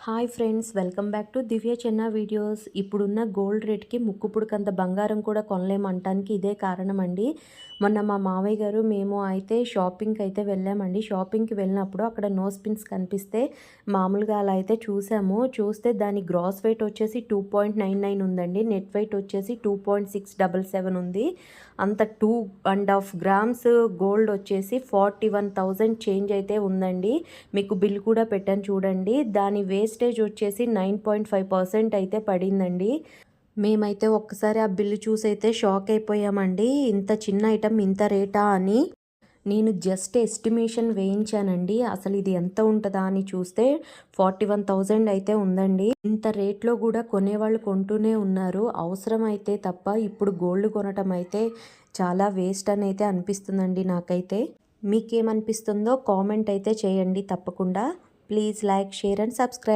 Hi friends, welcome back to Divya Chenna videos. ఇప్పుడున్న gold రేట్కి ముక్కుపుడికంత బంగారం కూడా కొనలేమంటానికి ఇదే కారణం అండి. మొన్న మా మావయ్య గారు మేము అయితే షాపింగ్కి అయితే వెళ్ళామండి. షాపింగ్కి వెళ్ళినప్పుడు అక్కడ నోస్ పిన్స్ కనిపిస్తే మామూలుగా అలా అయితే చూస్తే దాని గ్రాస్ వెయిట్ వచ్చేసి 2.99 ఉందండి. నెట్ వెయిట్ వచ్చేసి 2.677 ఉంది. అంత 2.5 గ్రామ్స్ గోల్డ్ వచ్చేసి 41,000 చేంజ్ అయితే ఉందండి. మీకు బిల్ కూడా పెట్టాను చూడండి. దాని వేస్టేజ్ వచ్చేసి 9.5% అయితే పడిందండి. మేమైతే ఒక్కసారి ఆ బిల్లు చూసైతే షాక్ అయిపోయామండి. ఇంత చిన్న ఐటమ్ ఇంత రేటా అని. నేను జస్ట్ ఎస్టిమేషన్ వేయించానండి. అసలు ఇది ఎంత ఉంటుందా అని చూస్తే 41,000 అయితే ఉందండి. ఇంత రేట్లో కూడా కొనేవాళ్ళు కొంటూనే ఉన్నారు. అవసరం అయితే తప్ప ఇప్పుడు గోల్డ్ కొనటం అయితే చాలా వేస్ట్ అని అయితే అనిపిస్తుందండి నాకైతే. మీకేమనిపిస్తుందో కామెంట్ అయితే చేయండి తప్పకుండా. Please like, share and subscribe.